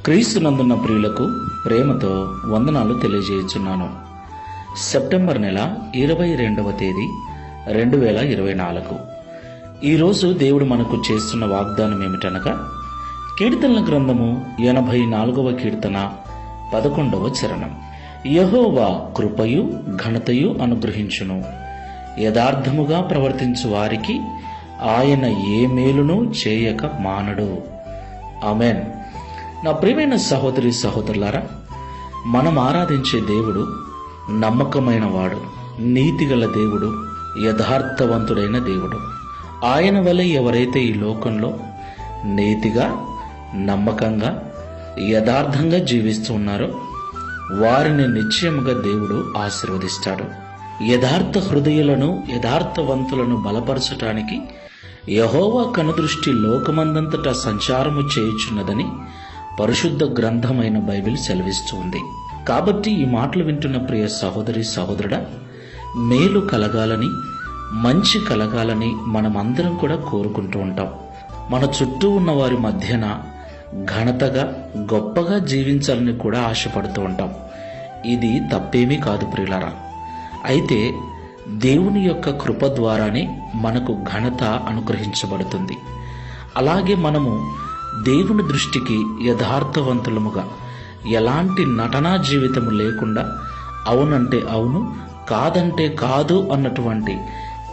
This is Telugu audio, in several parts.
క్రీస్తునందున్న ప్రియులకు ప్రేమతో వందనాలు తెలియజేయుచున్నాను. సెప్టెంబర్ నెల 22వ తేదీ 2024. ఈరోజు దేవుడు మనకు చేస్తున్న వాగ్దానం ఏమిటనగా, కీర్తనల గ్రంథము 84వ కీర్తన 11వ చరణం. యెహోవా కృపయు ఘనతయు అనుగ్రహించును, యథార్థముగా ప్రవర్తించు వారికి ఆయన ఏ మేలును చేయక మానడు. ఆమెన్. నా ప్రియమైన సహోదరి సహోదరులారా, మనం ఆరాధించే దేవుడు నమ్మకమైన వాడు, నీతిగల దేవుడు, యథార్థవంతుడైన దేవుడు. ఆయన వలె ఎవరైతే ఈ లోకంలో నీతిగా, నమ్మకంగా, యథార్థంగా జీవిస్తూ ఉన్నారో వారిని నిశ్చయముగా దేవుడు ఆశీర్వదిస్తాడు. యథార్థ హృదయులను, యథార్థవంతులను బలపరచటానికి యెహోవా కనుదృష్టి లోకమందంతటా సంచారము చేయుచున్నదని పరిశుద్ధ గ్రంథమైన బైబిల్ సెలవిస్తుంది. కాబట్టి ఈ మాటలు వింటున్న ప్రియ సహోదరి సహోదరుడా, మేలు కలగాలని, మంచి కలగాలని మనమందరం కూడా కోరుకుంటూ ఉంటాం. మన చుట్టూ ఉన్న వారి మధ్యన ఘనతగా, గొప్పగా జీవించాలని కూడా ఆశపడుతూ ఉంటాం. ఇది తప్పేమీ కాదు ప్రియులారా. అయితే దేవుని యొక్క కృప ద్వారానే మనకు ఘనత అనుగ్రహించబడుతుంది. అలాగే మనము దేవుని దృష్టికి యథార్థవంతులముగా, ఎలాంటి నటనా జీవితము లేకుండా అవునంటే అవును, కాదంటే కాదు అన్నటువంటి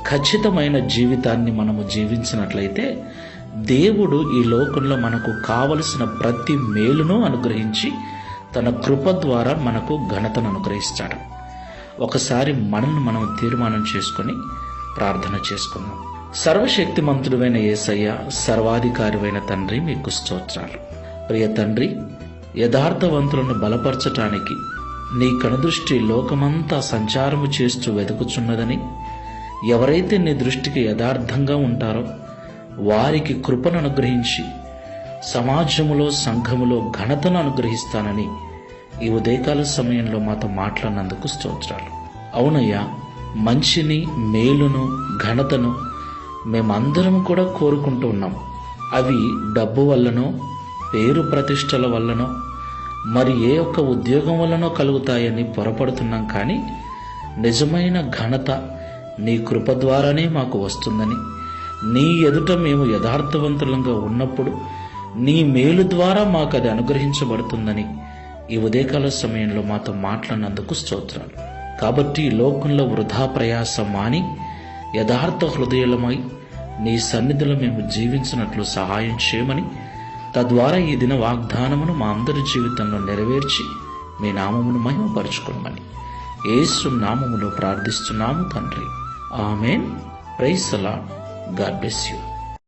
ఖచ్చితమైన జీవితాన్ని మనము జీవించినట్లయితే దేవుడు ఈ లోకంలో మనకు కావలసిన ప్రతి మేలును అనుగ్రహించి తన కృప ద్వారా మనకు ఘనతను అనుగ్రహిస్తాడు. ఒకసారి మనల్ని మనం తీర్మానం చేసుకొని ప్రార్థన చేసుకుందాం. సర్వశక్తిమంతుడైన యేసయ్య, సర్వాధికారివైన తండ్రి, మీకు స్తోత్రాలు. ప్రియ తండ్రి, యథార్థవంతులను బలపరచటానికి నీ కనుదృష్టి లోకమంతా సంచారము చేస్తూ వెతుకుచున్నదని, ఎవరైతే నీ దృష్టికి యథార్థంగా ఉంటారో వారికి కృపను అనుగ్రహించి సమాజములో, సంఘములో ఘనతను అనుగ్రహిస్తానని ఈ ఉదయకాల సమయంలో మాతో మాట్లాడినందుకు స్తోత్రాలు. అవునయ్యా, మంచిని, మేలును, ఘనతను మేమందరం కూడా కోరుకుంటూ ఉన్నాం. అవి డబ్బు వల్లనో, పేరు ప్రతిష్టల వల్లనో, మరి ఏ ఒక్క ఉద్యోగం వల్లనో కలుగుతాయని పొరపడుతున్నాం. కానీ నిజమైన ఘనత నీ కృప ద్వారానే మాకు వస్తుందని, నీ ఎదుట మేము యథార్థవంతులంగా ఉన్నప్పుడు నీ మేలు ద్వారా మాకు అది అనుగ్రహించబడుతుందని ఈ ఉదయకాల సమయంలో మాతో మాట్లాడినందుకు స్తోత్రాలు. కాబట్టి ఈ లోకంలో వృధా ప్రయాసం మాని యథార్థ హృదయులమై నీ సన్నిధిలో మేము జీవించినట్లు సహాయం చేయమని, తద్వారా ఈ దిన వాగ్దానమును మా అందరి జీవితంలో నెరవేర్చి మీ నామమును మహిమపరచుకోమని యేసు నామములో ప్రార్థిస్తున్నాము తండ్రి. Amen. Praise the Lord. God bless you.